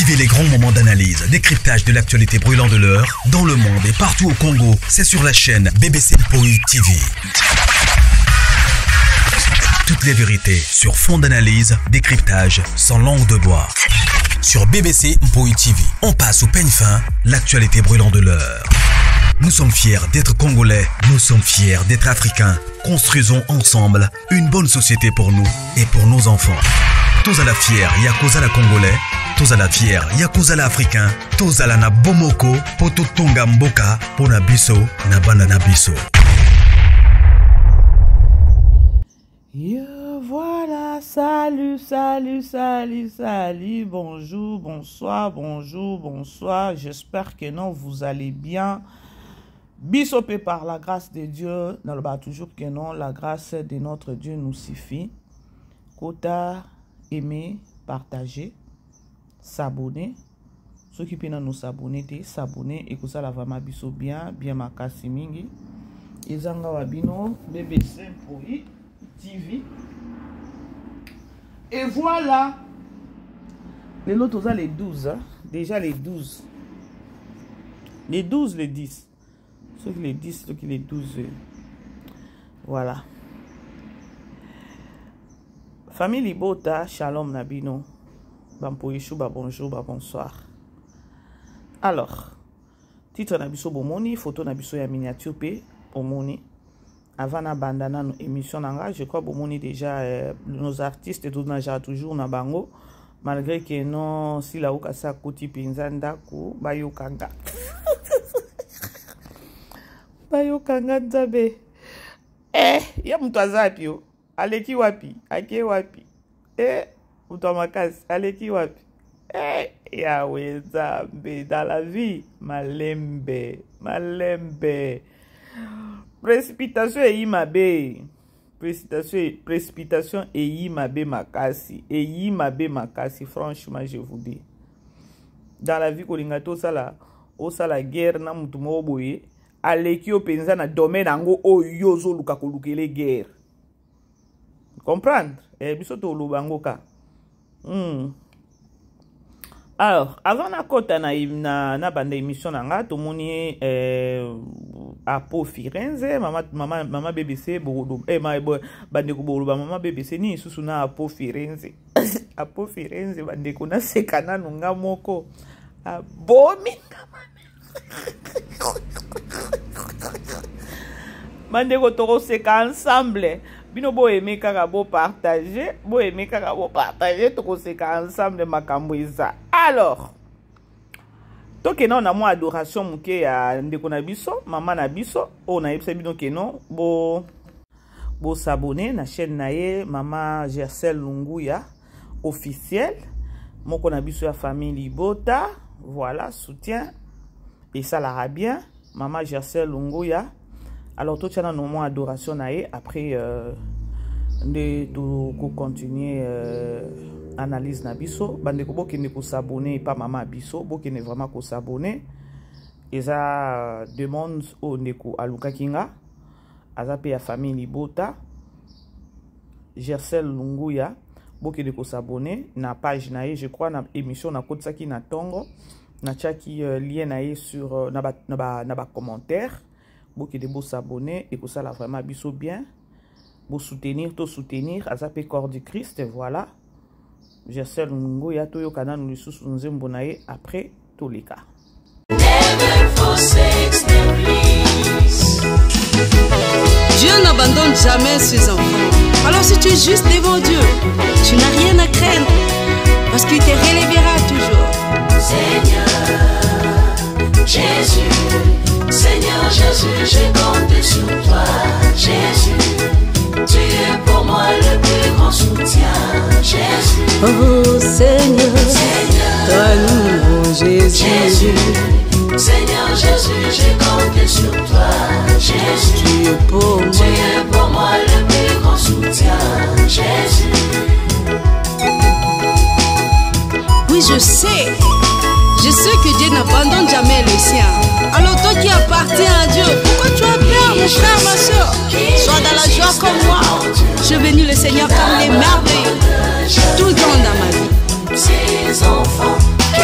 Vivez les grands moments d'analyse, décryptage de l'actualité brûlante de l'heure, dans le monde et partout au Congo. C'est sur la chaîne BBC Mpoï TV. Toutes les vérités sur fond d'analyse, décryptage, sans langue de bois. Sur BBC Mpoï TV, on passe au peigne fin, l'actualité brûlante de l'heure. Nous sommes fiers d'être Congolais, nous sommes fiers d'être Africains. Construisons ensemble une bonne société pour nous et pour nos enfants. Tous à la fière, Yakozala Congolais. Tous à la fière, Yakozala Africain. Tous à la na Bomoko, Poto Tonga Mboka, Pona Biso, na Banana Biso. Voilà, salut, bonjour, bonsoir, j'espère que non, vous allez bien. Bisopé par la grâce de Dieu, dans le bas toujours que non, la grâce de notre Dieu nous suffit. Kota, aimer, partager, s'abonner. Ceux qui peuvent nous s'abonner, s'abonner et que ça la vraiment biso bien makasi mingi. Izanga wabino, BBC Mpoï TV. Et voilà. Les lotos les 12, hein? Déjà les 12. Les 12, les 10. Ceux qui les 10, ceux qui les 12. Voilà. Famille Libota, shalom nabino. Bampoïchou, bonjour, bonsoir. Alors, titre nabiso bomoni, photo nabiso ya miniature pe bomoni. Avant na bandana nos émission nanga, je crois bomoni déjà nos artistes et tout na toujours na bango malgré que non si la okasa koti pinzanda ku bayo kanga. Bayo kanga nzabe. Ya mtu azapi yo. Aleki wapi? Ake wapi? Mtu makasi aleki wapi? Ya wezambe dans la vie malembe. Précipitation et imabe. Précipitation et imabe makasi. Et imabe makasi, franchement, je vous dis. Dans la vie, kolingato sala, o sala guerre na mutu mo boye, aleki o penza na domaine ango o yozo luka kolukele guerre. Comprendre? Biso to lubango ka. Alors, avant na kota na bande émission nanga, to moni Apo Firenze, mama BBC bodo bande ko bodo mama BBC ni susu na Apo Firenze. Apo Firenze bande ko na sekana nunga moko. Bomi bande ko to seka ensemble. Bino bo aimer kaka bo partager, to ko seka ensemble makambo eza. Alors, to ke non na mo adoration muke ya ndeko na biso, mama na biso, o na yebisa bino ke non bo s'abonner na chaîne na ye Mama Gercel Lunguya officiel, moko na biso ya famille Libota, voilà, soutien et ça la bien, Mama Gercel Lunguya. Alors tout ça dans mon adoration na ye après de continuer analyse na biso bande ko bokene ko s'abonner pas mama biso bokene vraiment ko s'abonner et ça demande au neko aluka kinga azape ya famille Libota Gercel Lunguya bokene ko s'abonner na page na ye, je crois na émission na kotsaki na tongo na chaki lien na ye sur na ba commentaire bokene bo s'abonner et que ça la vraiment biso bien bo soutenir azape corps du Christ, voilà. Gercel Lunguya toyo kana nous lisusu nzembo na ye après tous les cas. Dieu n'abandonne jamais ses enfants. Alors si tu es juste devant Dieu, tu n'as rien à craindre parce qu'il te relèvera toujours. Seigneur Jésus, je compte sur toi. Jésus, tu es pour moi le plus grand soutien. Jésus, oh Seigneur, toi nous, Jésus. Seigneur Jésus, je compte sur toi. Jésus, tu es pour moi le plus grand soutien. Jésus, oui je sais que Dieu n'abandonne jamais les siens. Alors toi qui appartiens à Dieu, pourquoi tu as peur mon frère, ma soeur? Sois dans la joie comme moi. Je bénis le Seigneur car il est merveilleux tout le temps dans ma vie. Ses enfants qui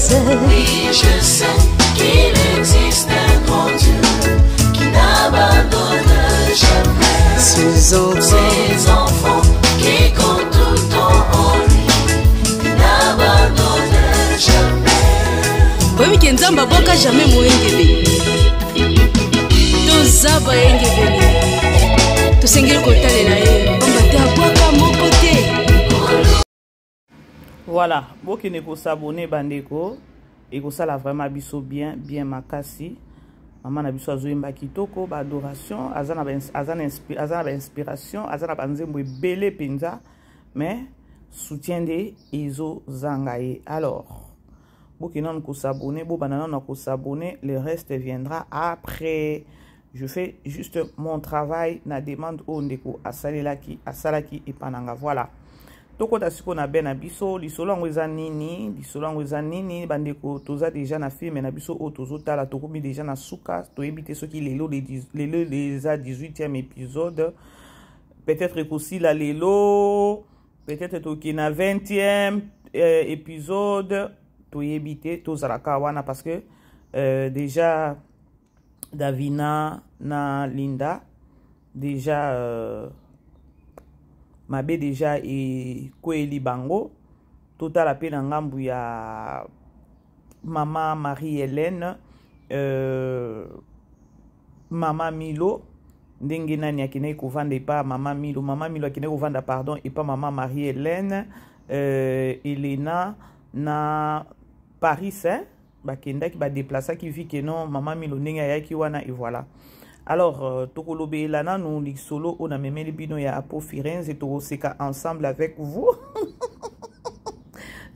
sais. Oui, je sais qu'il existe un grand Dieu qui n'abandonne jamais Ses enfants qui comptent tout le temps en lui. Il n'abandonne jamais. Oui, que Nzamba boka jamais moengebe. Toza baengebe. Tosengeli kotalela ye. Bambate aboka moko te. Voilà, bokene ko s'abonner bandeko et ko sala vraiment biso bien makasi. Maman na biso azoyemba kitoko ba adoration, azana inspiration, azana banzembo ebele penza, mais soutien de ezo zangaye. Alors, bokene ko s'abonner, bo banana na ko s'abonner, le reste viendra après. Je fais juste mon travail na demande o ndeko asalaki et pananga. Voilà. Toko tasiko na ben abiso lisolo yango eza nini bandeko toza déjà na film na biso o tozotala tokomi déjà na suka toyebi te soki lelo eza 18e épisode, peut-être aussi la lelo, peut-être toki na 20e épisode toyebi te tozalaka wana parce que déjà Davina na Linda déjà mabe déjà et Koeli Bango total appel na ngambu ya Maman Marie-Hélène Maman Milo ndenge nani akine kovanda pa Maman Milo akine kovanda pardon et pas Maman Marie-Hélène Elena na Paris bakenda ki ba déplacer ki vi que non Maman Milo ndenge ayaki wana et voilà. Alors, Tokolobe Elana, nous les solo, on a même les bino ya Apo Firenze et Tokoseka ensemble avec vous.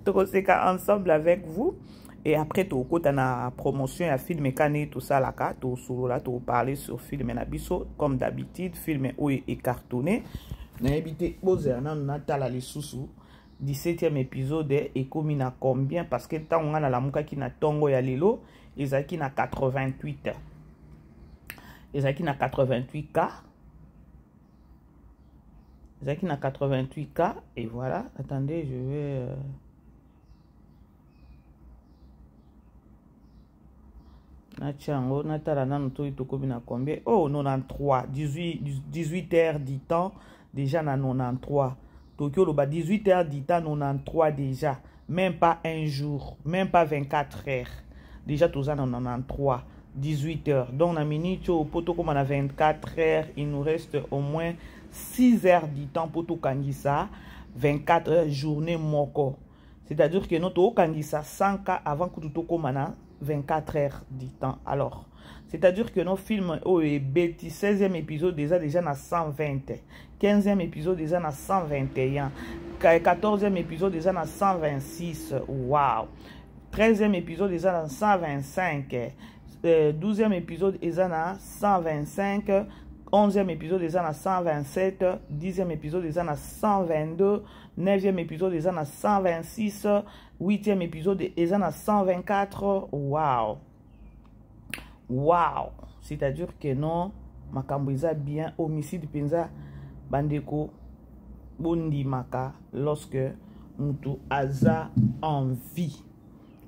Tokoseka ensemble avec vous. Et après, Toko, tu as la promotion, il y a film et tout ça, là, tu solo là, tu parler sur film et nabiso, comme d'habitude, film est cartonné. N'a habité Ozerna, Natala les sous 17e épisode et comme il a combien parce que tant on a la muka qui n'a tongo ya lelo, ils a qui n'a 88. Ezaki na 88K. Ezaki na 88K. Et voilà. Attendez, je vais... Natchango, Natala Nanuto Itokobi na combien? Oh, 93. 18 heures du temps. Déjà na 93. Tokyo Loba, 18 heures du temps, 93 déjà. Même pas un jour. Même pas 24 heures. Déjà, tout ça, 93. 18 heures. Donc, on a mis au poto comme on a 24 heures. Il nous reste au moins 6 heures du temps pour tout Kangisa. 24 heures journée moko. C'est-à-dire que notre Kangisa 100K avant que tout comme on a 24 heures du temps. Alors, c'est-à-dire que nos films au 16e épisode déjà na 120. 15e épisode déjà na 121. 14e épisode déjà na 126. Wow. 13e épisode déjà na 125. 12e épisode est à 125, 11e épisode est à 127, 10e épisode est à 122, 9e épisode est à 126, 8e épisode est à 124. Wow! Wow! C'est-à-dire que non, makambo eza bien, homicide penza bandeko bondi maka lorsque mutu aza en vie.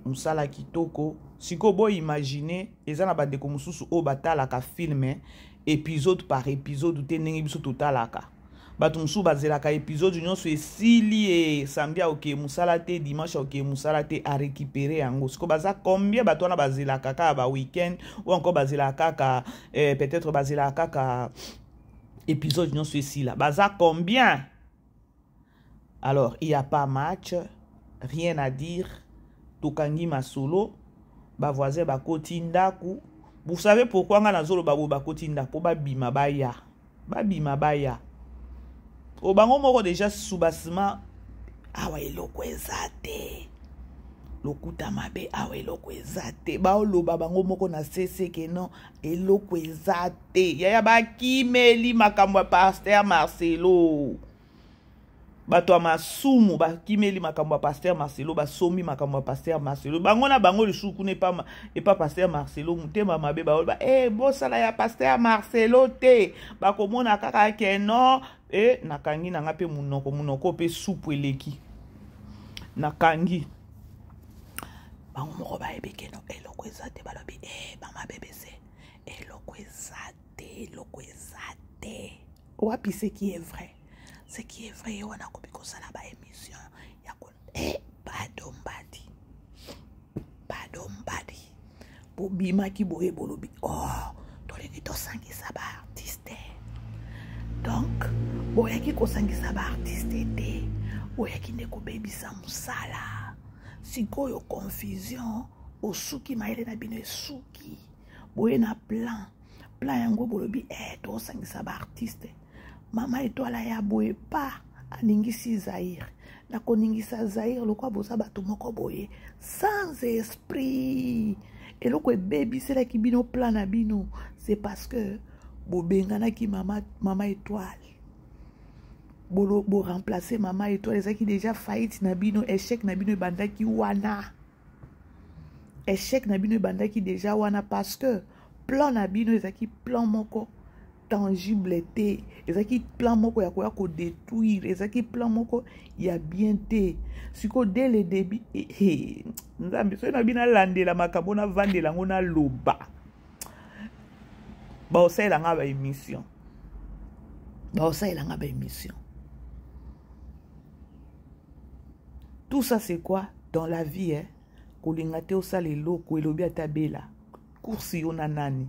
Musala kitoko. Si vous imaginez, les gens qui ont un film, épisode par épisode, ou tenez biso totalaka. Batumsu bazelaka épisode union sur sili et samedi ok musalate dimanche ok musalate à récupérer en gros. Baza combien batona bazelaka ka ba week-end ou encore bazelaka ka peut-être bazelaka ka épisode union sur sili là. Baza combien? Alors, il y a pas match, rien à dire. Tokangi masolo. Ba voisin ba kotindaku. Vous savez pourquoi nga nazolo ba kotinda po ba bima baya. Ba bima baya. O bango moko déjà soubasement awa eloko ezate. Lokuta mabe awa eloko ezate. Ba oloba bango moko na sese ke non eloko ezate. Yaya ba kimeli makambo pasteur Marcelo. Bato masumu ba kimeli makambo pasteur Marcelo ba somi makambo pasteur Marcelo bango na bango le choukou ne pas et pas pasteur Marcelo mutema mabe ba bo sala ya pasteur Marcelo te ba komona kaka ke non nakangi na ngape munoko pe soupu eleki nakangi bango moko bayebike no eloko eza te balobi mama BBC eloko eza te wapi ce qui est vrai wana kobi kosala ba émission ya ko badombadi bobimaki boye bolobi tolingi tosangisa baartiste donc boyaki kosangisa baartiste te boyaki nde kobebisa mosala sikoyo confusion osuki mayele na bino esuki boye na plan yango bolobi tosangisa baartiste mama etoala ya boye pa aningisi Zaire nakoningisa Zaire lokwa boza bato moko boye sans esprit eloko ebebiselaki bino plan na bino c'est parce que bobenganaki mama étoile bo remplacer mama étoile ezaki déjà faillite na bino échec na bino ebandaki wana déjà wana parce que plan na bino ezaki plan moko tangible te ezaki plan moko ya koya ko détruire ezaki plan moko ya bien te siko dès le début nzambe so na bina landela makambo na vandela ngo na loba ba osailanga ba émission tout ça c'est quoi dans la vie kolinga te osala eloko elobi atabela kursi yo na nani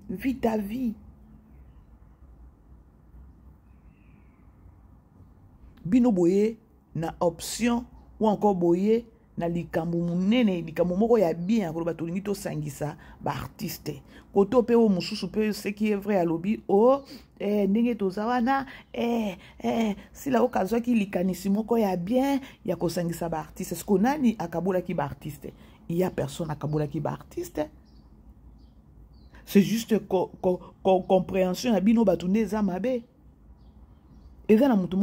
vis ta vie bino boye na option ou encore boye na likambo munene likambo moko ya bien koloba tolingi tosangisa baartiste koto pe o mususu pe ce qui est vrai alobi ndenge toza wana sila okazwaki likanisi moko ya bien ya kosangisa baartiste est-ce que nani akabolaki baartiste il y a personne akabolaki baartiste c'est juste compréhension na bino bato nde eza mabe eza na mutu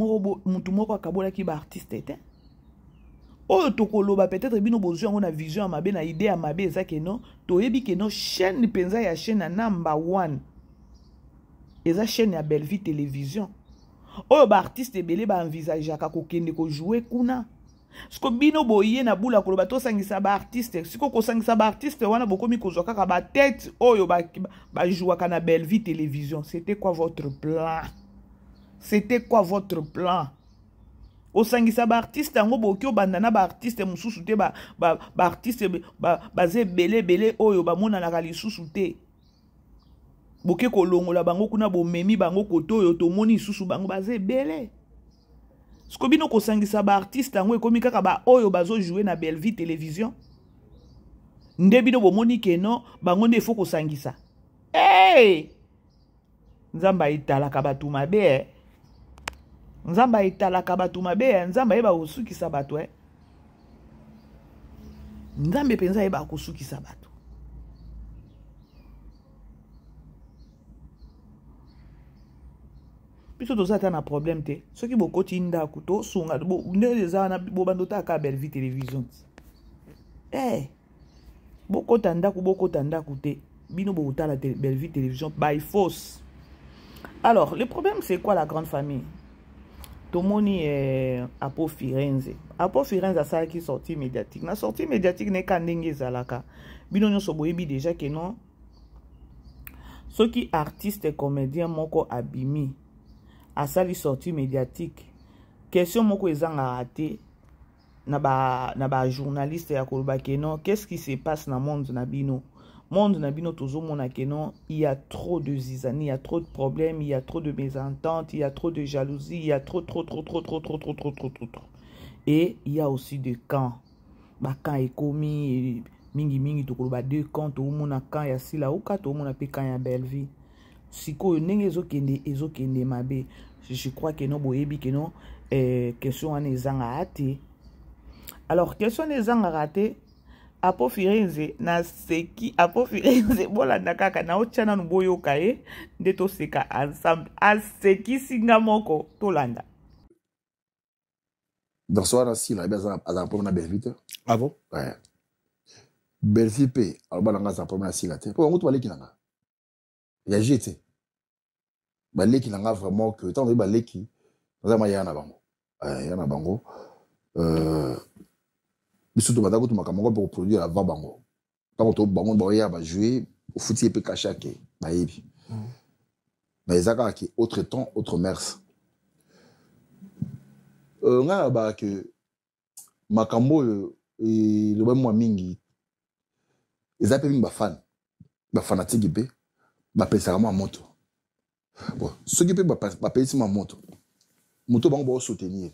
moko akabolaki baartiste te oyo tokoloba peut-être bino bozwi yango na vision ya mabe na idée ya mabe eza keno toyebi keno chaîne mpenza ya chaîne ya number 1 eza chaîne ya Belle Vie Télévision oyo baartiste ebele baenvisageaka kokende kojoue kuna siko bino boye na bula koloba tosangisa baartiste siko kosangisa baartiste wana bokomi kozwa kaka batete oyo bajouaka na Belle Vie Télévision. C'était quoi votre plan? Osangisa baartiste yango boki obandana baartiste mususu te baartiste baze bele oyo bamonanaka lisusu te boke kolongola bango kuna bomemi bango koto oyo tomoni lisusu bango baze bele siko bino kosangisa baartiste yango ekomi kaka ba oyo bazojouer na Belle Vie Télévision nde bino bomoni keno bango nde faut kosangisa nzamba italaka batu mabe nzamba italaka batu mabe nzamba yeba kosukisa batu nzambe penza yeba kosukisa batu biso tozata na problème te soki bokoti ndako to sunga nde eza na bobando taka Belle Vie Télévision bokota ndako te bino bokotala Belle Vie Télévision by force. Alors le problème c'est quoi? La grande famille tomoni Apo Firenze asalaki sortie médiatique na sortie médiatique neka ndenge ezalaka bino nyonso boyebi déjà que non soki artiste comédien moko abimi asali sortie médiatique question moko ezanga te na ba journaliste ya koloba que non qu'est-ce qui se passe na monde na bino tozomona que non il y a trop de zizanie, il y a trop de problèmes, il y a trop de mésententes, il y a trop de jalousie, il y a trop et il y a aussi des camps camp ekomi mingi tokoloba deux camps tomona camp ya sila uka tomona pe camp ya Belle Vie sikoyo ndenge ezokende mabe. Je crois que non boyebi que non question wana ezanga ate. Alors question ezanga raté Apo Firenze na seki Apo Firenze bolanda kaka na ochana nuboyoka nde toseka ensemble aseki singa moko tolanda dans ce wana si la beza à problème na Belle Vie. Ah bon? Ouais. Belle Vie pe albalanga za problème na si la te pour ngoto baleki nanga ya jete baleki nanga vraiment que tant baleki za maya na bango ya na bango surtout batako to makamoko pour produire avant bango tant to bango boya ba jouer au foot et caché ke ba yebi mais ezaka ki autre temps autre mers nga ba que makambo le ba moi mingi ezape mingi ba fanatique be ba pesa ma moto bon ceux qui peut ba pesa ma moto bango ba soutenir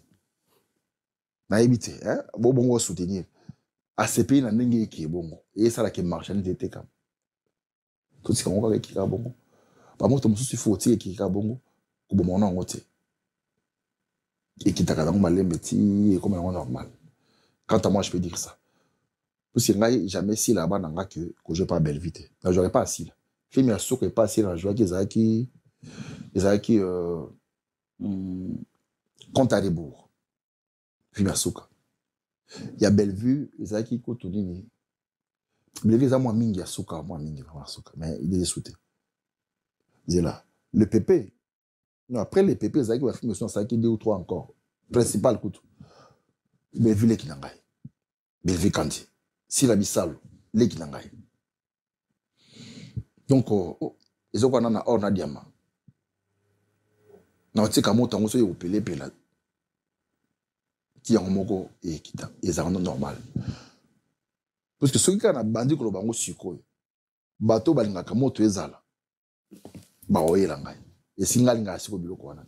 na ebité hein bongo soutenir à ces pays na ndenge ki bongo et ça la qui marche en été comme tout ce qu'on va qui ka bongo ba moto mususu faut tirer qui ka bongo ko bomona ngote et qui t'a dans malembe ti comme normal quant à moi je peux dire ça parce que ngai jamais si là-bas nanga que je pas belle vite là j'aurais pas assis là film ya soko pas assis là joie qui ezaki compte à rebours film ya soko ya Bellevue ezaki ko tonini Bellevue za moi mingi ya soko moi mingi vraiment soko mais il est sauté c'est là le PP non après les PP ezaki va film son ça qui 2 ou 3 encore principal kutu Bellevue les kinangai Bellevue kandi si la bisalo les kinangai donc ezoko na or na diamant na tika moto ngo so yo pele pela qui en moko et qui est normal parce que ceux qui ont bandi ko bango sikoyo bato balingaka moto ezala ba oyela ngai et singali nga siko biloko wana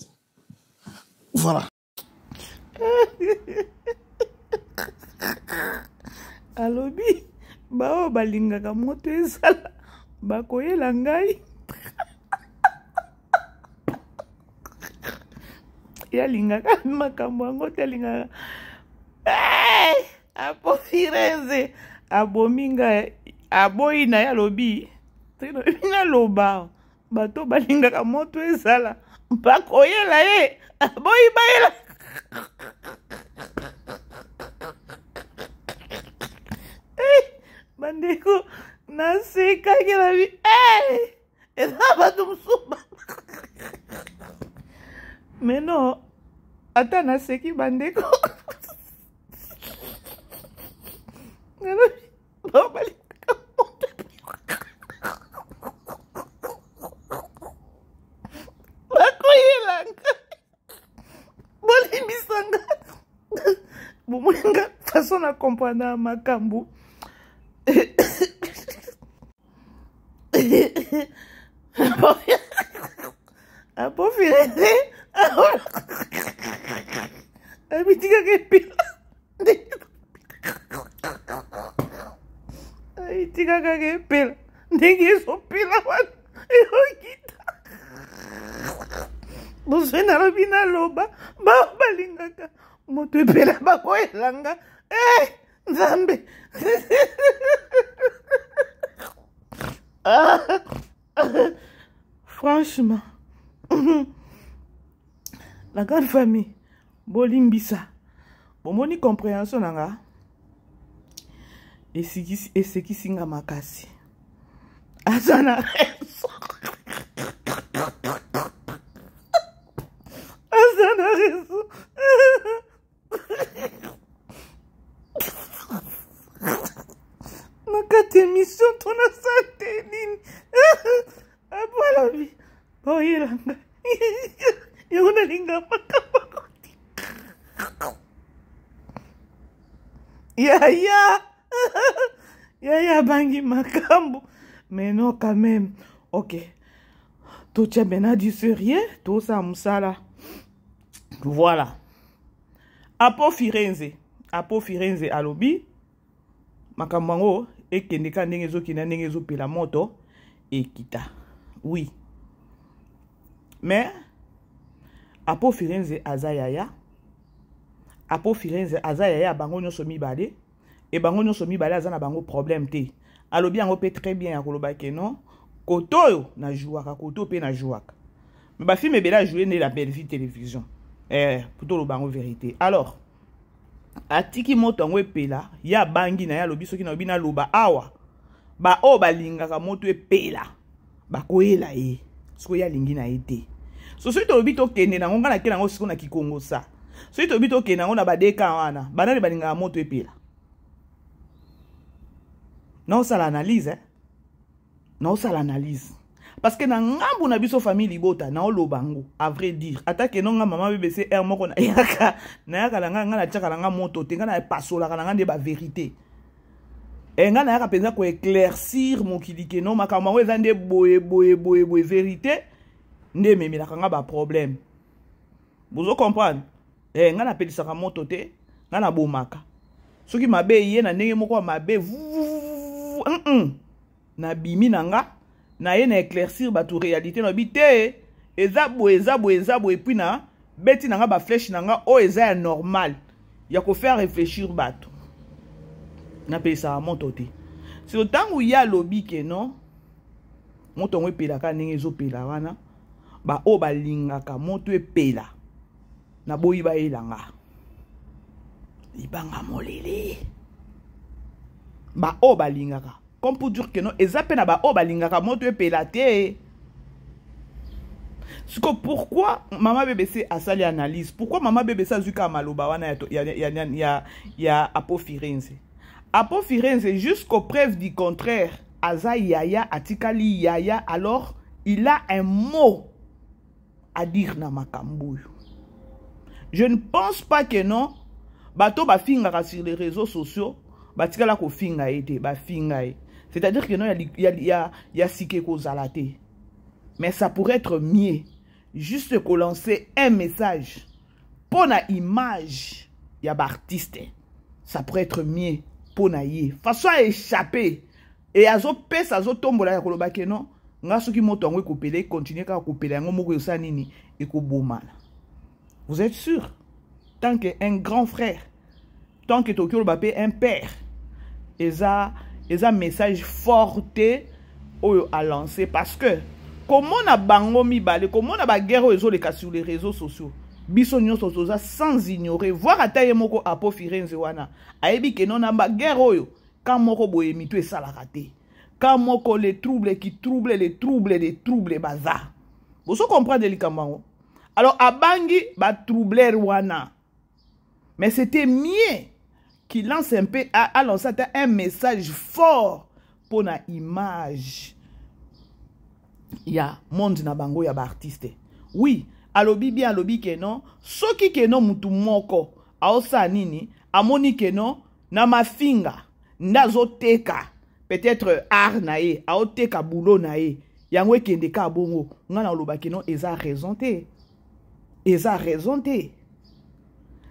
voilà alobi bao balingaka moto ezala bakoyela ngai yalingaka makambo yango telingaka apo Firenze abominga aboyi na yalobi tino ina loba bato balingaka moto ezala bakoyela ye aboyi bayela bandeko naseka kila bi eza bato musuba mais non ata naseki bandeko bakoyelanga bolimbisanga bomoyenga façon na comprendre makambo apo Firenze abitikaka epila abitikaka epila ndenge ezopila wana ekokita bozwi nalobi naloba balingaka moto epela bakoyelanga nzambe franchement la grande famille bolimbisa bomoni compréhension nanga esekisinga makasi aza na raison aza na raison na kati émission tona sante nini abalabi boyelanga yango nalinga makambo yaya bangi makambo mais non quand même ok totia bena du sérieux tosa musala voilà apo Firenze alobi makambo yango ekendeka ndenge ezokina ndenge ezopela moto ekita oui mais apo Firenze aza yaya bango nyonso mibale et bango nyonso mibale aza na bango problème te alobi yango pe très bien akoloba ke non koto na jouaka koto pe na jouaka mais ba film ebela jouer ne la belle vie télévision plutôt le bango vérité alors atiki moto yango epela ya bangi na ya lobi soki na lobi na loba awa ba o balingaka moto epela bakoyela ye siko ya lingi na ye te so soki tolobi tokende nango nga na ke nango siko na kikongo sa soki tolobi tokende nango na badeka wana banani balingaka moto epela Non, ça l'analyse, hein. Non, ça l'analyse. Parce que dans ngambu na biso famille libota na olobango, à vrai dire, attaque non maman BBC er moko na yaka la nga tchaka la nga moto te nga na pasola nga de ba vérité. Et nga na yaka penza ko éclaircir mokili ke non makama we zande boye vérité nde memi la nga ba problème. Vous comprenez? Nga na pelisa ka moto te nga na bomaka. Soki mabe ye na ndenge moko mabe na bimi nanga na ye na éclaircir bato réalité na bité eza boye puis na beti nanga ba flèche nanga o eza normal ya ko faire réfléchir bato na pesa moto te si otango ya lobi ke non moto ngwe pela ka ndenge zo pela wana ba o balingaka moto epela na boyi ba elanga libanga molele ba o balingaka comme pour dire que non, ezapena ba o balingaka moto epelate. Pourquoi maman BBC a sali analyse? Pourquoi maman BBC a zuka maloba wana ya Apo Firenze? Apo Firenze jusqu'aux preuves du contraire, aza yaya atikali yaya, alors il a un mot à dire na makambu. Je ne pense pas que non, bato ba fingaka sur les réseaux sociaux, batikala ko finga ete, ba finga ete. C'est-à-dire que non, il y a sike ko zalate. Mais ça pourrait être mieux. Juste qu'on lance un message. Pour la image, il y a artiste. Ça pourrait être mieux. Pour na yé. Façon à échapper. Et à zo pèse, à zo tombe la koloba ke non. Nga soki moto ngwe kopele, continue ka kopele. Ngo moko yosa nini. Et ko bomala. Vous êtes sûr? Tant qu'un grand frère. Tant que Tokyo Lobapé un père. Et ça message forte à lancer parce que comment on a bango mibale, comment on a ba guerre sur les réseaux sociaux, bisonyo sosoza sans ignorer voir ataye moko Apo Firenze wana ayebi ke non na ba guerre oyo quand moko boye mitu esala raté quand moko les troubles qui troublent les troubles bazar. Vous comprenez likambango? Alors abangi ba troubler wana, mais c'était mieux qui lance un peu à lancer un message fort pour la image. Il y a monde na bango ya ba artiste. Oui, alobi bien alobi ke non, soki ke non mutu moko aosa nini, amoni ke non na mafinga ndazo teka peut-être art nae, aoteka boulot nae, yangwe kende ka bongo, ngana oloba ke non eza raison te. Eza raison te.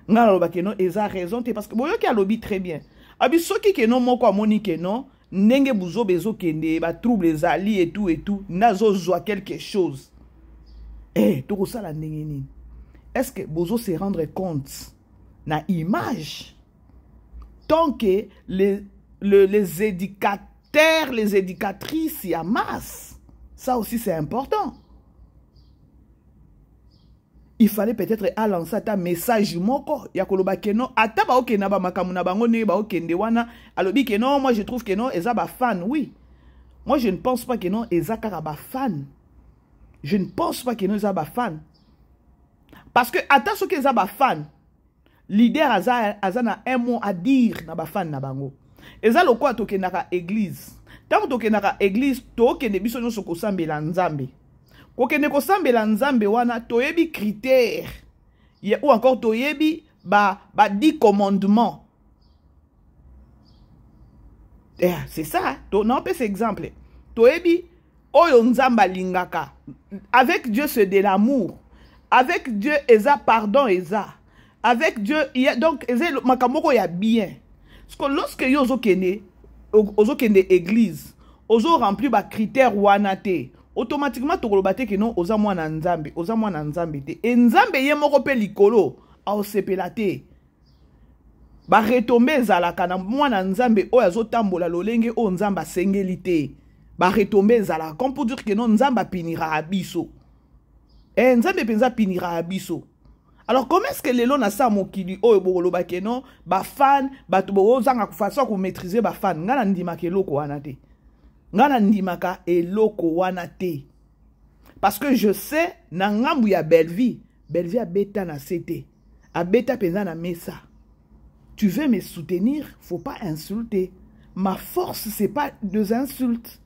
Nga loba ke non eza raison te parce que boyo ki alobi très bien. Abi soki ke non moko amoni ke non ndenge buzo bezo kende ba trouble zali et tout nazo zwa quelque chose. Toko sala ndenge nini? Est-ce que bozo se rendre compte na image tant que les éducateurs, les éducatrices y amassent? Ça aussi c'est important. Il fallait peut-être à lancer un message moko ya koloba ke non ata ba okena ba makamu na bango ne ba okende wana alobi ke non moi je trouve que non eza ba fan. Oui, moi je ne pense pas que non eza kaka ba fan. Je ne pense pas que non eza ba fan parce que ata so ke eza ba fan leader aza na un mot à dire na ba fan na bango eza lokwa tokenaka église tango tokenaka église tokende biso nyonso kosambela nzambe. Kokende kosambela nzambe wana toyebi critère ou encore toyebi ba 10 commandements. C'est ça, non pas cet exemple. Toyebi oyo nzamba lingaka. Avec Dieu c'est de l'amour. Avec Dieu eza pardon eza. Avec Dieu il y a donc eza makamoko ya bien. Parce que lorsque yo ozo kende église, ozo remplir ba critère wana te. Automatiquement tokolobate ke non oza mwana nzambe te et nzambe ye moko pe likolo a osepela te ba retombe ezalaka na mwana nzambe oyo azotambola lolenge o nzamba sengeli te ba retombe ezalaka comme pour dire que non nzamba pinira abiso nzambe penza pinira abiso. Alors comment est-ce que lelo na sa mokili oyo bokoloba ke non ba fan bato bozanga kufaso ko maîtriser ba fan ngana ndima ke loko wana te. Ngana ndimaka eloko wana te. Parce que je sais na ngambu ya Belleville a beta na CT. A beta penza na mesa. Tu veux me soutenir, faut pas insulter. ma force, c'est pas des insultes.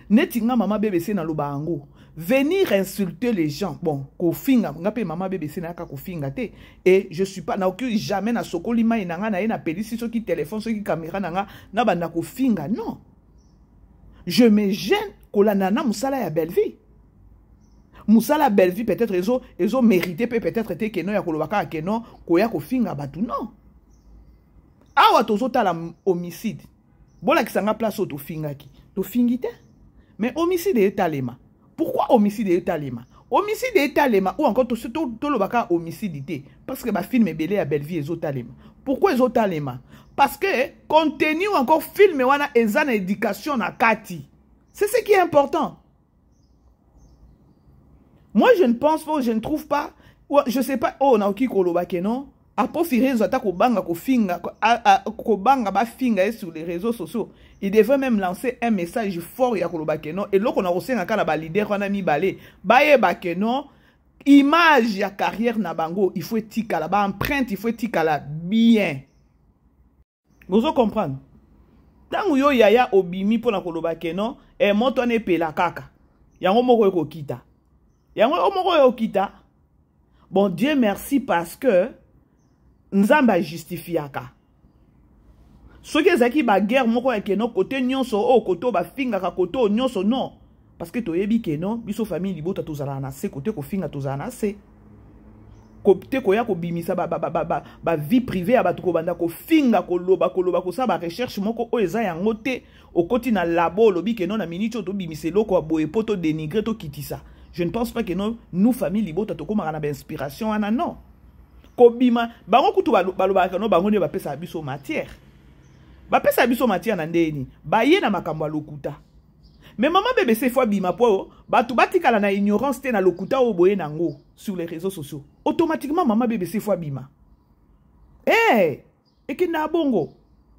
Netinga maman BBC na lobango. Venir insulter les gens. Bon, kofinga, ngape maman BBC na ka kofinga te. Et je suis pas na aucun jamais na sokolima inanga na na pelisi ceux qui téléphone, ceux qui caméra nanga na banda kofinga. Non. Je me gêne ko la nana musala ya belle vie. Musala belle vie peut-être ils ont mérité peut-être te keno ya kolobaka keno ko ya kofinga batu non. Awa tozota la homicide. Bola kisanga place au fingaki. To fingite. Mais homicide est talema. Pourquoi homicide est talema? Homicide est talema ou encore tout le baka homicide. Parce que ma film est belé à Belleville et talema. Pourquoi ils ont talema? Parce que contenu ou encore film wana ezana éducation na kati. C'est ce qui est important. Moi je ne pense pas, je ne trouve pas, je sais pas, oh na oki kolobake non. Apo Firenze ata kobanga kofinga kobanga ba finga sur les réseaux sociaux. Il devait même lancer un message fort ya kolobake non et loko na kosenga kala ba leader wana mibale. Baye bakeno image ya carrière na bango, il faut tikala ba empreinte, il faut tikala bien. Vous comprendre? Tangu yo yaya obimi pona kolobake non e moto ne pela kaka. Yango moko ekokita. Yango moko ekokita. Bon Dieu merci parce que Nzamba justifiaka. Ce qui est ba guerre moko ya keno côté nyonso o koto ba finga ka koto nyonso non parce que toyebi keno biso famille libota tozala na se côté ko finga tozala na se côté ko ya ko bimisa ba vie privée ya batu ko banda ko finga ko loba ko sa ba recherche moko o eza yango te o koti na labo lobi keno na minute to bimise loko boye poto dénigrer to kitisa. Je ne pense pas que nous famille libota to koma na ba inspiration ana non. Kobima bango kutu balobaka no bango ne bapesa biso matière. Bapesa biso matière na ndeni. Baye na makambo ya lokuta. Mais maman BBC fois bima po batu batikala na ignorance te na lokuta o boye nango sur les réseaux sociaux. Automatiquement maman BBC fois bima. Eh, et que na bongo.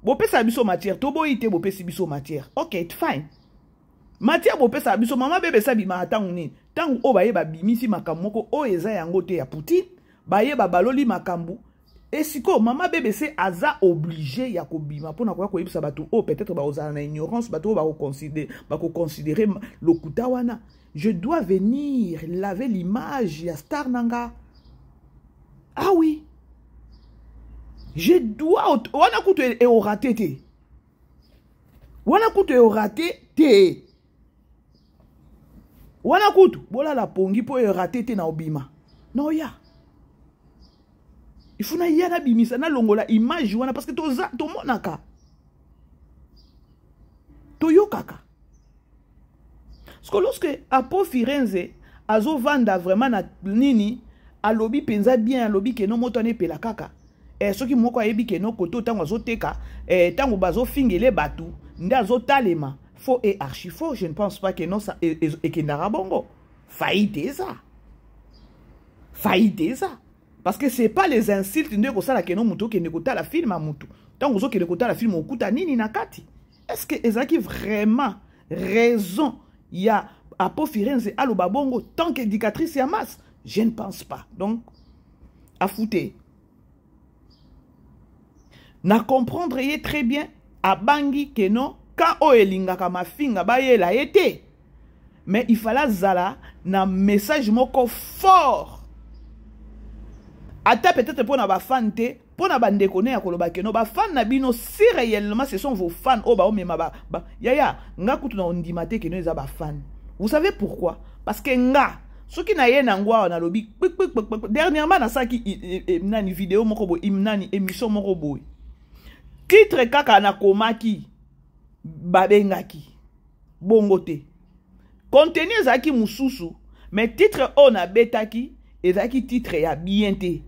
Bopesa biso matière, to boyite bopesi biso matière. OK, it's fine. Matière bopesa biso maman BBC bima atangu ni. Tangu o baye ba bimisi makambo moko o eza yango te ya Poutine. Baye babaloli makambu et siko mama BBC aza obligé ya kobima pona kwa koyebisa batu oh peut-être ba ozala na ignorance batu ba considérer lokuta wana. Je dois venir laver l'image ya star nanga. Ah oui. Je dois wana kutu e oraté te. Wana kutu e oraté te. Wana kutu bola la pongi po e oraté te na obima. Non ya. Il faut na yana bimisa na longola image wana parce que to monaka. To yokaka. Parce que lorsque Apo Firenze azo vanda vraiment na nini alobi penza bien alobi ke no moto ne pela kaka. Soki moko ayebi ke no koto tango azo teka tango bazo fingele batu nde azo talema faux et archi faux. Je ne pense pas que non ça et que ndara bongo. Faillite ça. Faillite ça. Parce que ce n'est pas les insultes que ça que nous que nous la film à mutu. Tant que nous la film au kuta nini nakati. Est-ce que ezaki vraiment raison il y a Apo Firenze alo babongo tant qu'éducatrice ya masse? Je ne pense pas. Donc à fouter. Na comprendre très bien à bangi que non quand o elinga kama finga ba yela été. Mais il fallait zala na message moko fort. Ata peut-être pour na ba fan te, pour na ba ndekone ya koloba keno ba fan na bino si réellement ce sont vos fans o ba o mema ba yaya nga kutu na ondimate keno eza ba fan. Vous savez pourquoi? Parce que nga soki na ye na ngwa na lobi dernièrement na saki nani vidéo moko bo imnani émission moko boy. Titre kaka na komaki babengaki bongo te. Contenu ezaki mususu mais titre o na betaki ezaki titre ya bien te.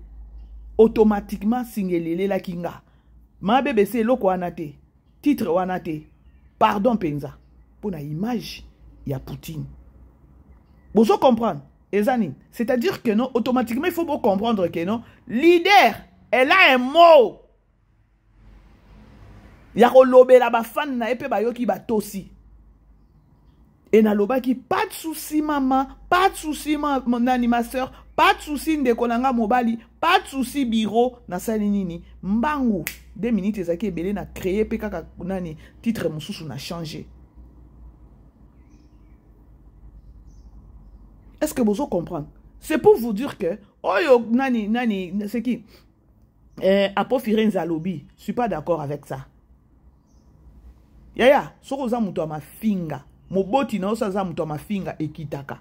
Automatiquement singelele la kinga. Ma BBC loko wana te. Titre wana te. Pardon penza. Pour la image, il y a Poutine. Vous comprendre? Ezani. C'est-à-dire que non, automatiquement, il faut comprendre que non. Leader, elle a un mot. Il y a lobé la ba fan na epe ba yoki ba tosi. Et na loba qui pas de souci maman, pas de souci mon animateur, pas de souci ndekonanga mobali, pas de souci bureau na sali nini. Mbangu 2 minutes ezaki ebele na créer pe kaka nani titre mosusu na changer. Est-ce que vous comprenez? C'est pour vous dire que oyo nani c'est qui Apo Firenze lobby, je suis pas d'accord avec ça. Yaya, soko za muto ma finga, moboti na osa za muto ma finga ekitaka.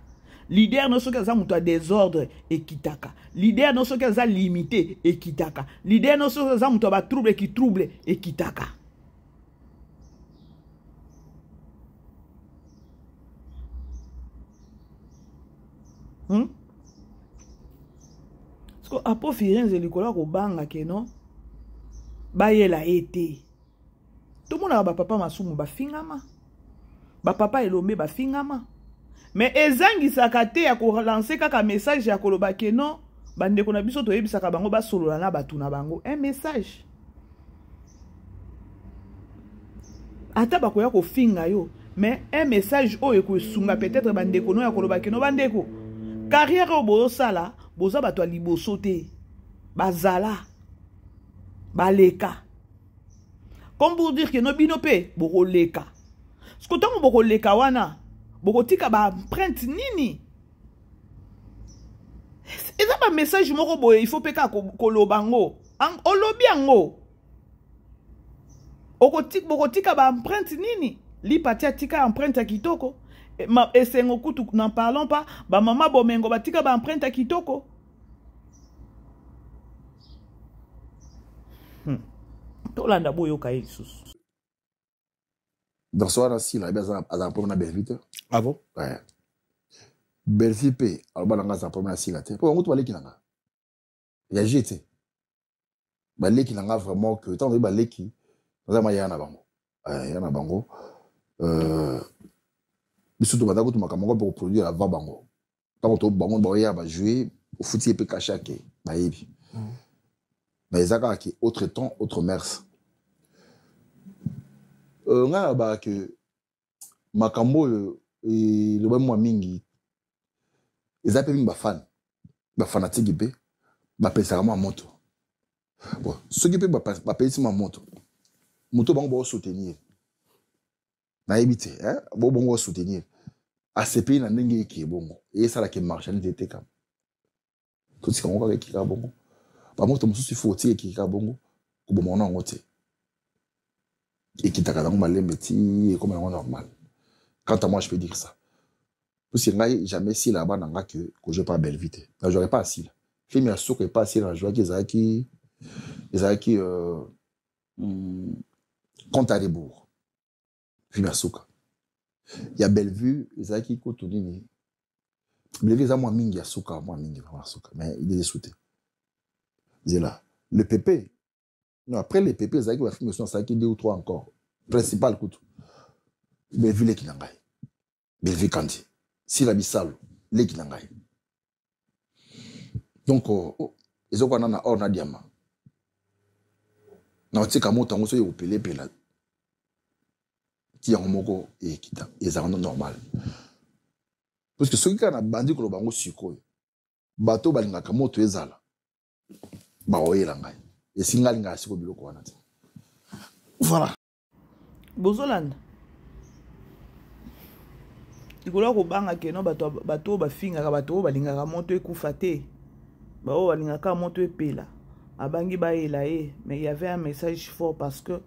Leader no soka za muto désordre ekitaka. Leader no soka za limité ekitaka. Leader no soka za muto ba trouble qui trouble ekitaka. Parce que Apo Firenze likola ko banga ke non bayela été. Tout le monde a papa masumu ba fingama. Ba papa elombe ba fingama. Mais ezangi sakate ya ko lancer kaka message ya koloba ke non bande ko na biso to yebisaka bango ba solola na batu na bango un message. Ata ba ko ya ko finga yo mais un message oyo ko sunga peut-être bande ko no ya koloba ke non bande ko carrière au bozo sala boza bato liboso te bazala baleka. Comme pour dire que no binope boko leka. Ce que tant boko leka wana boko tika ba empreinte nini. Et ça ba message moko boye il faut peka kolobango. O lobi ango. Boko tika ba empreinte nini. Li patia tika empreinte kitoko. Et c'est un coup n'en parlons pas. Ba maman bomengo ba tika ba empreinte kitoko. Tolanda boyo kai sus. Dans ce cas-ci, il y a un problème de Belvite. Ah bon? Ouais. Belvite, il y a un problème de pour on va qui il y a jeté. Balé qui n'a vraiment que tant de balé qui dans un yana bango. Yana bango. Surtout badako tu makamongo pour produire la bango. Tant que bango boya va jouer au foot et peut cacher que baïbi. Mais ça qui autre temps autre mers. Nga ba que makambo le ba moi mingi ezape mingi ba fanatique be ba pesa ma moto. Bon, ce qui peut ba pesa ma moto. Moto bango ba soutenir. Na ebité hein, bongo soutenir. ACP na ndenge ki bongo. Et ça la qui marche ni était comme. Tout ce qu'on va avec ki ka bongo. Ba moto mususu faut tirer ki ka bongo. Ko bo mona ngote. Et qui t'a quand même et comme normal. Quant à moi, je peux dire ça. Parce que jamais si là-bas, que je pas belle vite. Je n'aurais pas assis là. Je me suis dit pas assis là. Je vois qu'ils qui compte à rebours. Je me suis dit. Il y a Bellevue, ils ont qui continue. Bellevue, ils ont moins mingi à souka, moins mingi à souka. Mais il est sauté. C'est là. Le PP. Non, après les PP, ils ont fait ça qui 2 ou 3 encore. Principal coup. Bellevue les kinangai. Bellevue Kandi. Si la bisalo, les kinangai. Donc, ils ont quoi na or na diamant. Na otika moto ngo so yo pele pela. Qui en moko et qui ta. Ils sont normal. Parce que ceux qui ont bandi ko bango siko. Bato balingaka moto ezala. Ba oyela ngai. Et singalinga siko biloko wana. Voilà. Bozolanda. Ikolo ko banga keno bato ba finga ka bato balingaka moto ekufa te. Ba o balingaka moto epela. Abangi ba ela e, mais il y avait un message fort parce que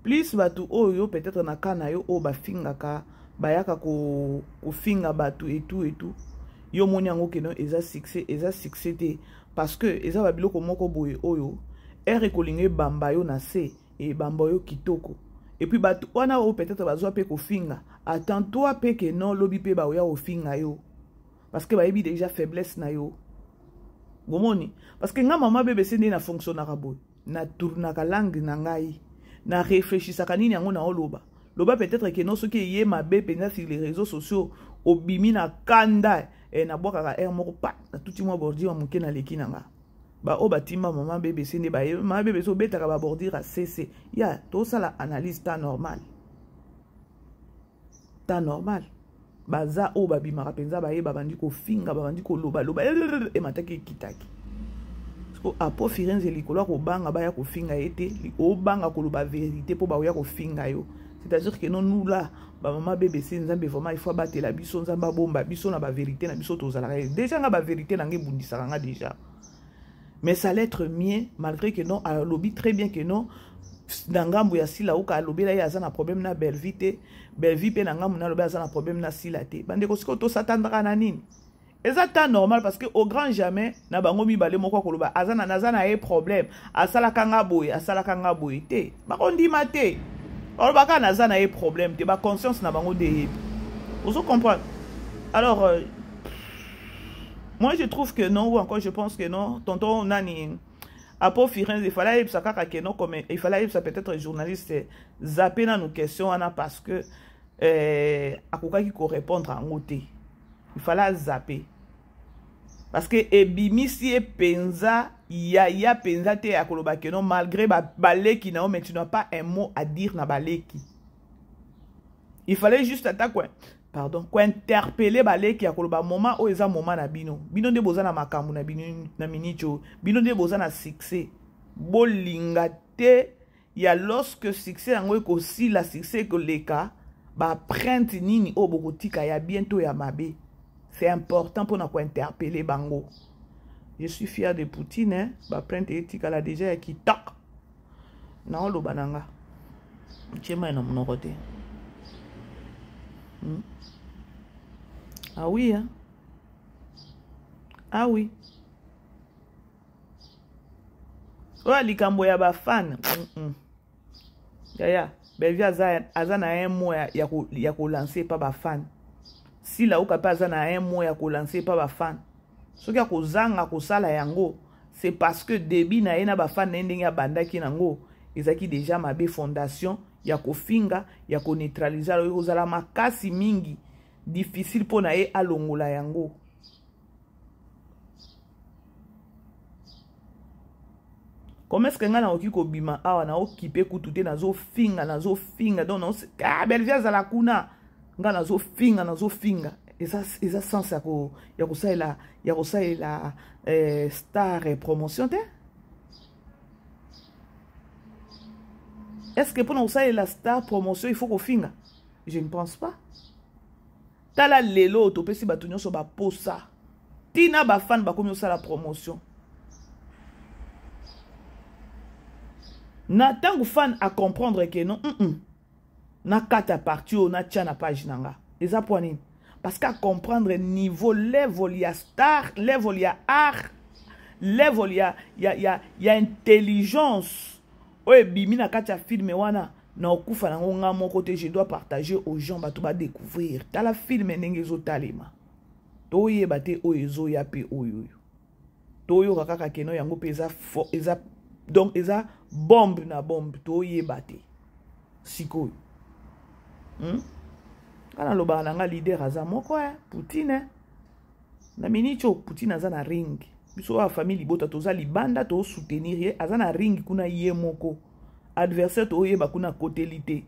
plus bato oyo peut-être na kana yo o ba finga ka bayaka ko finga bato et tout. Yo moni yango keno eza succès te parce que eza ba biloko moko boye oyo ere kolinge bamba yo na se et bamba yo kitoko. Et puis bato wana o peut-être bazwa pe ko finga. Attends-toi pe que non lobi pe ba oya o finga yo. Parce que ba yebi déjà faiblesse na yo. Gomoni parce que nga mama bébé sende na fonctionnera boy. Na tournaka langue na ngai. Na réfléchissaka nini yango na oloba. Loba peut-être que non ce qui yé ma bé pendant sur les réseaux sociaux obimi na kanda et na boka air moko pa na touti mo bordi wa muke na leki nanga. Ba o batima maman bébé sende ba maman bébé so betaka ba bordir à cc ya to ça la analyse ta normal baza o babima penza ba ye babandi ko finga babandi ko loba e mataki kitaki apo Firenze likolo ko banga ba ya ko finga ete o banga ko ba vérité po ba ya ko finga yo. C'est-à-dire que non nous là ba maman BBC nzambe vraiment il faut battre la biso nzamba bomba biso na ba vérité na biso tozala déjà nga ba vérité na ngebundisa nga déjà. Mais ça l'être mien malgré que non a lobby très bien que non dans ngambo ya sila ou ka lobby là ya za na problème na Belleville pe na ngambo na lobby za na problème na sila te. Bande ko siko to s'attendra na nini. Et ça c'est normal parce que au grand jamais na bango mibale moko ko loba azana nazana e problème asala kanga boy te. Ba kondi mate. Alors baka nazana e problème te ba conscience na bango de. Vous comprenez? Alors moi je trouve que non ou encore je pense que non tonton nani Apo Firenze il fallait ça que non comme il fallait ça peut-être journaliste zapper dans nos questions parce que akoka qui répondre en côté. Il fallait zapper. Parce que ebimisi e penza ya penza te akoloba que non malgré baleki na mais tu n'as pas un mot à dire na baleki. Il fallait juste attaquer pardon ko interpeller baleki akoloba moment o eza moment na bino de boza na makambu na bino na minicho bino de boza na succès bolinga te ya lorsque succès yango ko si la succès ko leka ba prendre nini o bokotika ya bientôt ya mabe. C'est important pour nous interpeller bango. Je suis fier de Poutine, hein. Ba prendre éthique à la déjà qui toc. Non lo bananga. Chema na mon côté. Ah oui hein. Ah oui. Oya likambo ya ba fan. Ya. Belvia azana un mot ya ko lancer pas ba fan. Si la ou capable na un mois ya ko lancer pas ba fan. Ce qui a ko zanga ko sala yango, c'est parce que débit na ena ba fan ndenge ya bandaki nango, ezaki déjà mabe fondation ya ko finga ya ko neutraliser ko zala makasi mingi difficile pour na e alongola yango. Comment est-ce que nga na oki ko bima awa na okipe kutute na zo finga donc non Belvia za la kuna nga nazo finga et ça sens ya ko la star promotion te. Est-ce que pour nous ça la star promotion il faut ko finga? Je ne pense pas. Tala lelo to pesi batunyo so ba posa tina ba fan ba komi la promotion na tangu fan à comprendre que non na kata parti ou na tia na page nanga eza poani parce qu'à comprendre niveau level ya star level ya art level ya intelligence oye bimi na kata film wana na okufa nango nga moko te je dois partager aux gens bato ba découvrir tala film ndenge zo talema to yeba te oyo zo ya pe oyo to yo kaka keno yango pe eza donc eza bombe na bombe to yeba te sikoyo. Kana loba nanga leader aza moko Poutine na minicho Poutine aza na ring biso wa famille bota toza libanda to soutenir ye aza na ring kuna ye moko adversaire to yeba kuna kotelite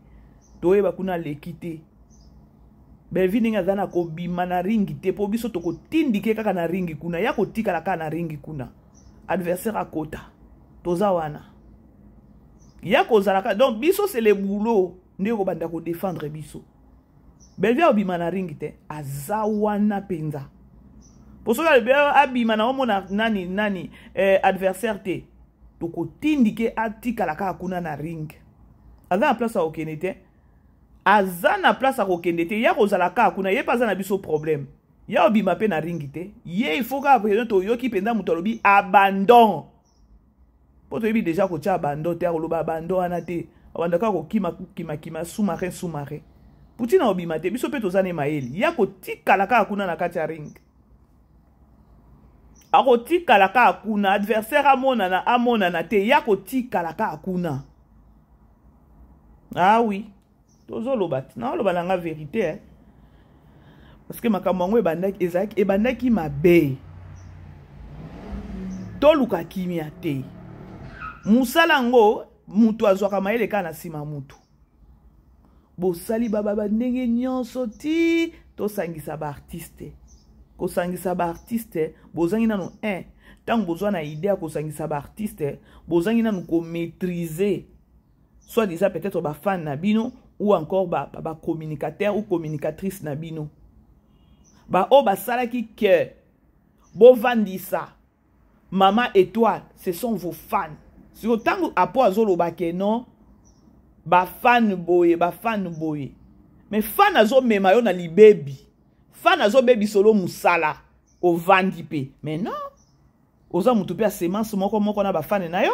to yeba kuna lekite bevini aza na ko bima na ring te po biso to ko tindike kaka na ring kuna ya ko tika la kana na ring kuna adversaire akota toza wana ya ko zalaka donc biso c'est le boulot ndeko banda ko défendre biso Belvia obima na ring te azawana penza pour cela Belvia abima na omona nani adversaire te to ko tindike atika la ka kuna na ring aza na place a okende te aza na place a okende te ya ko zalaka kuna ye pas na biso problème ya obima pe na ring te ye il faut ka président to yoki penza mutolobi abandon po to yebi déjà ko tia abandon te ko abandon ana te awandaka ko kima sous-marin Poutine obima te biso pe tozane maeli ya ko tikala ka kuna na kati ya ring ako tikala ka kuna adversaire amona na te ya ko tikala ka kuna. Ah oui tozo lobat na loba nanga vérité parce que makambo ngo ebandaki mabe to luka kimia te musala ngo mutu azwaka maele kana sima mutu bosali baba ndenge nyonso ti to sangisa ba artiste ko sangisa ba artiste bozangi nano tant que besoin na idée à kosangisa ba artiste besoin na nous maîtriser soit déjà peut-être ba fan na bino ou encore ba communicateur ou communicatrice na bino ba o ba sala ki que bo vandisa Maman Étoile, ce sont vos fans. Si autant à zolo ba ke non ba fan boye. Mais fan azo mema yo na li baby. Fan azo baby solo musala o vandi pe. Mais non. Oza mutu pe a semence moko na ba fan na yo.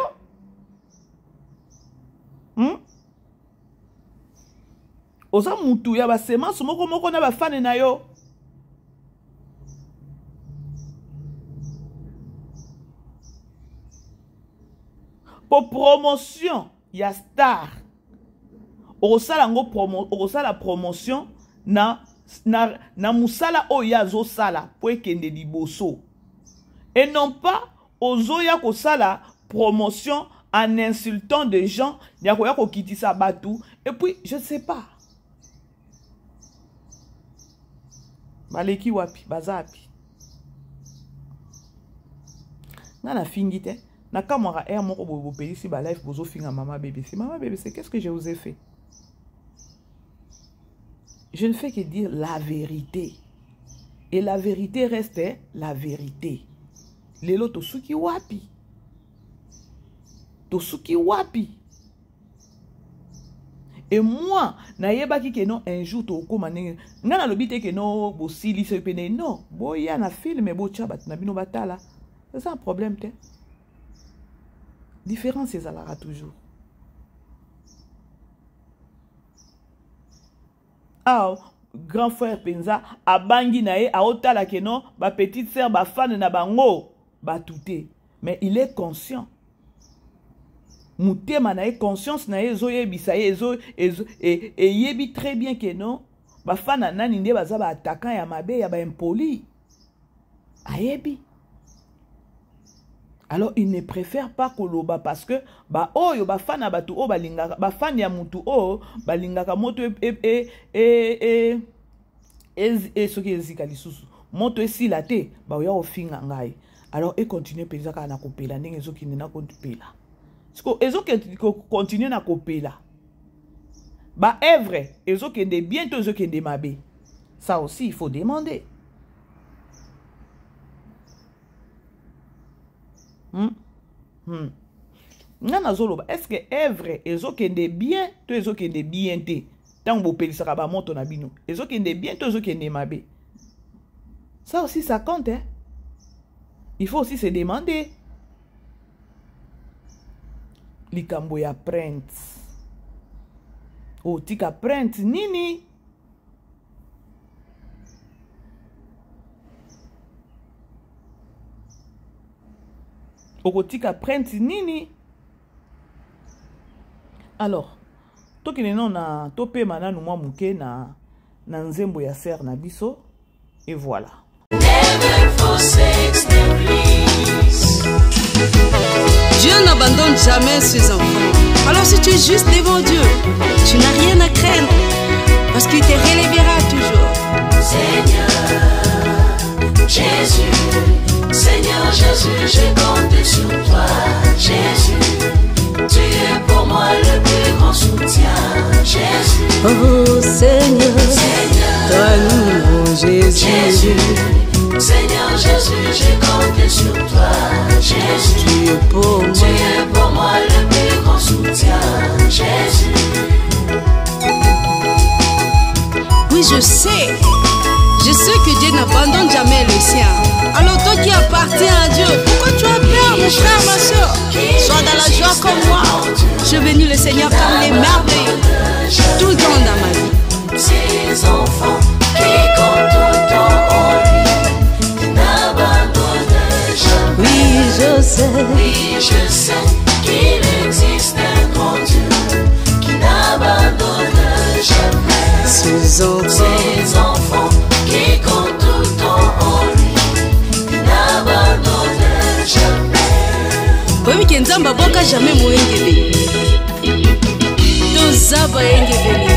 Oza mutu ya ba semence moko na ba fan na yo. Pour promotion, il y a star. La promotion na musala oyazo sala pour kende liboso. Et non pas ozoya ko sala promotion en insultant des gens, yakoya ko kitisa batu et puis je sais pas. Baleki wapi, bazapi. Nana fingite. Na kamera air moko bobo peli si ba life bozo finga maman bébé. C'est maman bébé, c'est qu'est-ce que je vous ai fait? Je ne fais que dire la vérité. Et la vérité reste la vérité. Lelo tosuki wapi. Tosuki wapi. Et moi, na yebaki ke non un jour to koma nenge. Ngana lobite ke non bo sili se pene non. Bo ya na film bo chabat na bino batala. C'est un problème te. Différence c'est alara toujours. Ah, grand frère Penza a bangi nae a otala ke non ba petite sœur ba fan na bango ba touté. Mais il est conscient. Moutema nae conscience nae zo yebisa ezo et yebi très bien que non ba fan na nani nde baza ba attaquant ya mabe ya ba impoli. Ayebi. Alors il ne préfère pas koloba parce que ba oyo ba fan na batu o balingaka ba fan ya mutu o balingaka moto et soki ezika lisusu moto esila te ba oya ofinga ngai. Alors et continue pezaka na kopela ndenge ezoki na kopela. Siko ezoki continue na kopela. Ba evre ezoki de bientôt ezoki de mabe. Ça aussi il faut demander. Nana zoloba est-ce que evre ezokende bien to ezokende bien te tant bo pelisaka ba moto na bino ezokende bien to ezokende mabe. Ça aussi ça compte hein. Il faut aussi se demander. Likambo ya prince. O tika prince nini? Okotika prince nini? Alors, toki neno na tope mananu mwa muke na nzembo ya ser na biso et voilà. Dieu n'abandonne jamais ses enfants. Alors si tu es juste devant Dieu, tu n'as rien à craindre parce qu'il te relèvera toujours. Seigneur Jésus, Seigneur Jésus, je compte sur toi. Jésus, tu es pour moi le plus grand soutien. Jésus, oh Seigneur, donne-moi Jésus. Seigneur Jésus, je compte sur toi. Jésus, Tu es pour moi le plus grand soutien. Jésus, oui je sais que Dieu n'abandonne jamais les siens. Alors toi qui appartiens à Dieu, pourquoi tu as peur mon frère, ma soeur? Sois dans la joie comme moi. Je bénis le Seigneur car il est merveilleux tout le temps dans ma vie. ses enfants qui comptent tout le temps en lui, qui n'abandonnent jamais. Oui, je sais qu'il existe un grand Dieu qui n'abandonne jamais. Ses enfants qui comptent tout le temps en lui, qui n'abandonnent jamais. Oyebi ke Nzambe abwaka jamais moyengebeli. Toza bayengebeli.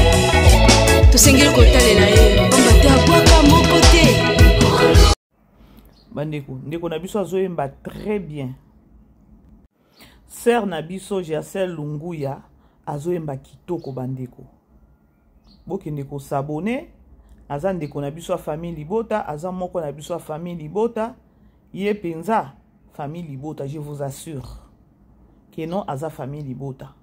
Tosengeli kotalela ye. Pamba te abwaka moko te. bandeko ndeko na biso azoyemba très bien. Sœur na biso Jacel Lunguya azoyemba kitoko bandeko. Bokende ko s'abonner. Aza ndeko na biso famille Libota, aza moko na biso famille Libota, ye penza famille Libota, je vous assure que non aza famille Libota.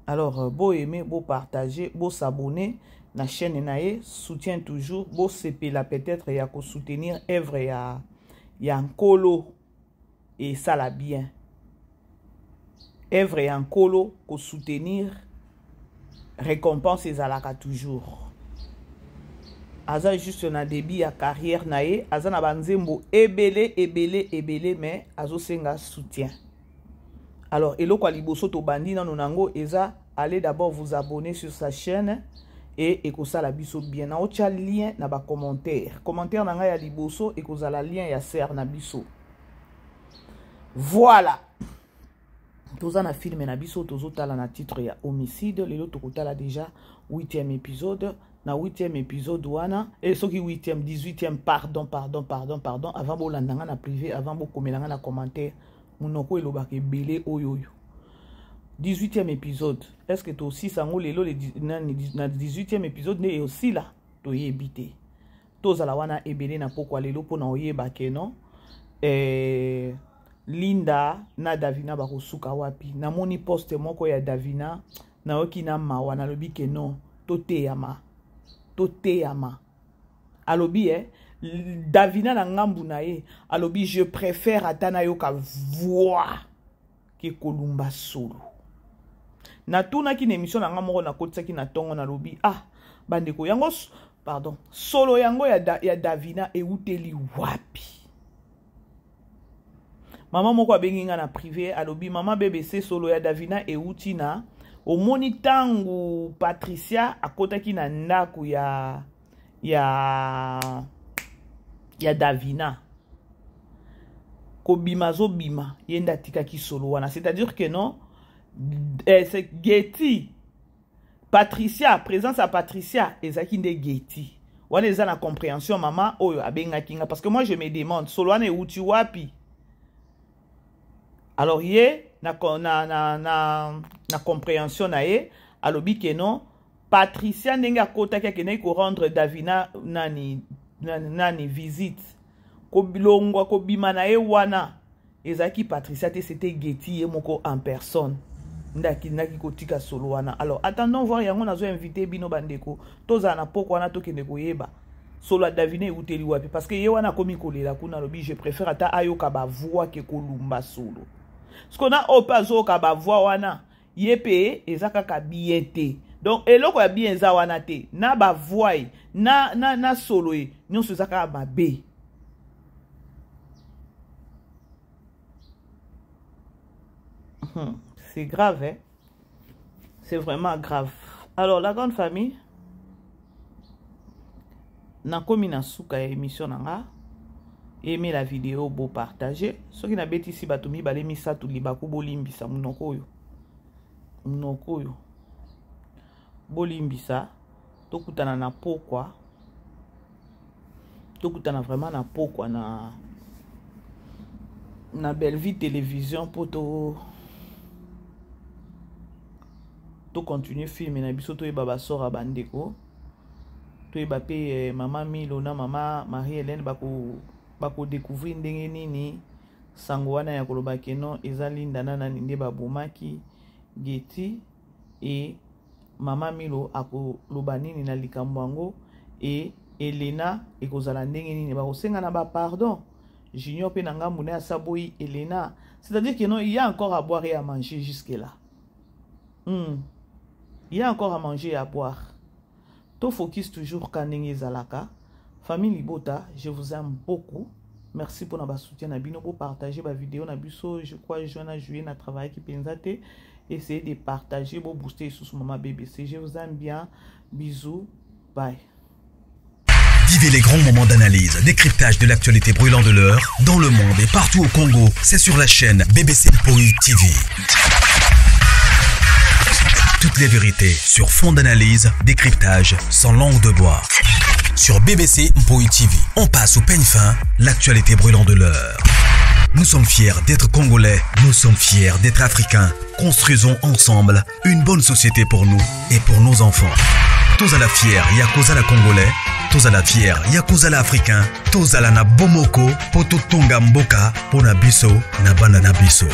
Alors beau aimer, beau partager, beau s'abonner na chaîne nae, soutien toujours, beau sepela peut-être ya ko soutenir œuvre ya nkolo et ça la bien. Œuvre ya nkolo ko soutenir récompense ezalaka toujours. Aza juste na début ya carrière nae, aza na banzembo ebele mais azo senga soutien. Alors eloko aliboso to bandi na nonango eza allez d'abord vous abonner sur sa chaîne et ekosala biso bien. Na ocha lien na ba commentaire. Commentaire na nga ya liboso ekozala lien ya sœur na biso. Voilà. Toza na film na biso tozotala na titre ya homicide. Lelo tokotala déjà 8e épisode. Na 8e épisode wana et soki 8e 18e pardon avant bolandanga na privé avant bokomelanga na commentaire munoko elobaka ebele oyo 18e épisode est-ce que to aussi sango lelo na 18e épisode ne aussi là to yebite tozala wana ebele na pokwa lelo pona oyeba ke non Linda na Davina bakosuka wapi namoni poste moko ya Davina na oki na mawa na lobi ke non toteyama alobi Davina na ngambu na ye alobi je préfère atana yoka voix ke kolumba solo na tuna ki émission na ngamoko na kotisaki na tongo na lobi bandeko yango pardon solo yango ya Davina euteli wapi mama moko abengi nga na privé alobi mama BBC solo ya Davina euti na omoni tangu Patricia akotaki na ndaku ya Davina kobima zobima yenda tikaki solo wana c'est-à-dire que non c'est Getty Patricia présence à Patricia ezaki nde Getty wana eza na compréhension mama oyo abengaki nga parce que moi je me demande solo wana euti wapi. Alors ye na compréhension na ye alobi ke non Patricia ndenge akota kene ko rendre Davina nani visite ko bilongwa ko bima na ye wana ezaki Patricia te c'était Getty moko en personne ndaki kotika solo wana. Alors attendons voir yango nazo inviter bino bandeko toza na poko wana tokende koyeba solo a Davina euteli wapi parce que ye wana komi kolela kuna lobi je préfère ata ayoka ba voix ke kolumba solo. Ce qu'on a au paso kaba voix wana yepe ezaka ka biete. Donc eloko ya bien za wana te na ba voix na solo e nyonso ezaka ba be. C'est grave hein. C'est vraiment grave. Alors la grande famille na komi na suka ya émission nanga. Aimez la vidéo, beau partager. Ce qui n'a pas ici, batoumi balé misa tout libaku bolimbisa munokoyo. Munokoyo. Bolimbisa. Tokutana na pokwa. Tokutana vraiment na pokwa na Belle Vie télévision pour to continuer filmer na biso to e baba sora bandeko. To e bape maman Milo na maman Marie-Hélène bako découvrir ndenge nini sango wana ya koloba keno eza Linda nana ninde babomaki Getty et mama Milo akoloba nini na likambo yango et Elena ekozala ndenge nini bakosenga na ba pardon Junior pe nanga muna ya saboyi Elena, c'est-à-dire que non il y a encore à boire et à manger jusque là. Il y a encore à manger et à boire. To focus toujours kanenge zalaka. Famille Libota, je vous aime beaucoup. Merci pour notre soutien. Nabino pour partager ma vidéo. Nabiso, je crois, juin à juillet, na travail qui pensate. Essayez de partager, pour booster sous maman BBC. Je vous aime bien. Bisous. Bye. Vivez les grands moments d'analyse, décryptage de l'actualité brûlante de l'heure, dans le monde et partout au Congo. C'est sur la chaîne BBC Point TV. Toutes les vérités sur fond d'analyse, décryptage sans langue de bois. Sur BBC Mpoï TV, on passe au peigne fin l'actualité brûlante de l'heure. Nous sommes fiers d'être Congolais, nous sommes fiers d'être Africains. Construisons ensemble une bonne société pour nous et pour nos enfants. Tous à la fière, Yakozala Congolais, tous à la fière, Yakozala Africain, tous à la na bomoko, poto tonga mboka, pona biso, na banda na biso.